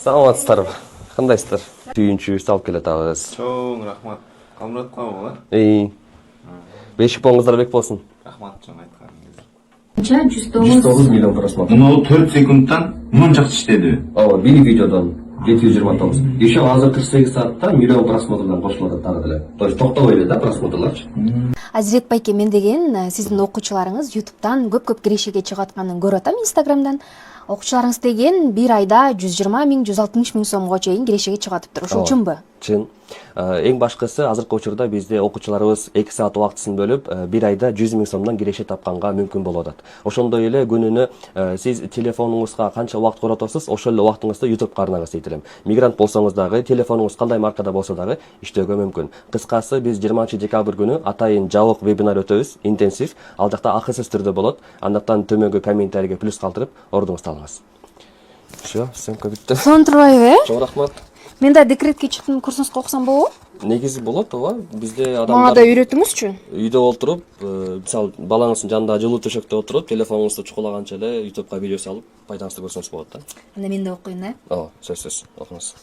Саламатсыздарбы? Кандайсыздар? Сүйүнчүбүздү алып келатабыз. Чоң рахмат. Камратка боло. Бешик болуңуздар бек болсун. Рахмат чоң айтканыңыз. 109 миллион просмотр. Мына 4 секундтан мынча иштеди. Ооба, бир видеодон 729. Еще азыр 48 саатта миллион просмотрдан кошулат дагы деле. То есть токтобой эле да просмотрларчы. Азирет байке, мен деген сиздин окуучуларыңыз YouTube'дан көп кирешеге чыгып атканын көрүп атам Instagram'дан. Окуучуларыңыз деген бир айда 120 миң, 160 миң сомго чейин кирешеге чыгып атыптыр. Ошол чынбы? Чын. Эң башкысы азыркы учурда бизде окуучуларыбыз 2 саат убактысын бөлүп, бир айда 100 миң сомдон киреше тапканга мүмкүн болуп атат. Ошондой эле күнүнө сиз телефонуңузга канча убакыт коротосуз, ошол эле убактыңызды YouTube карнагыз дейт элем. Мигрант болсоңуз дагы, телефонуңуз кандай маркада болсо дагы иштөөгө мүмкүн. Кыскасы, биз 20-декабрь күнү атайын жабык вебинар өтөбүз, интенсив. Ал жакта акысыз түрдө болот. Андыктан төмөнгө комментарийге плюс калтырып, ордуңузду алыңыз. Всё, сөмкө бүттү. Сонтурбайбы, Чоң рахмат. Мен да декретке чыктым, курсуңузга окусам болобу? Негизи болот, ооба. Бизде Мага адамдар да үйрөтүңүзчү. үйдө отуруп, мисалы балаңыздын жанында жылуу төшөктө отуруп, телефонуңузду чукулаганча эле YouTube'га видео салып, пайдаңызды көрсөңүз болот да. Анда мен да окуйн, Ооба, сөзсүз. Окуңуз.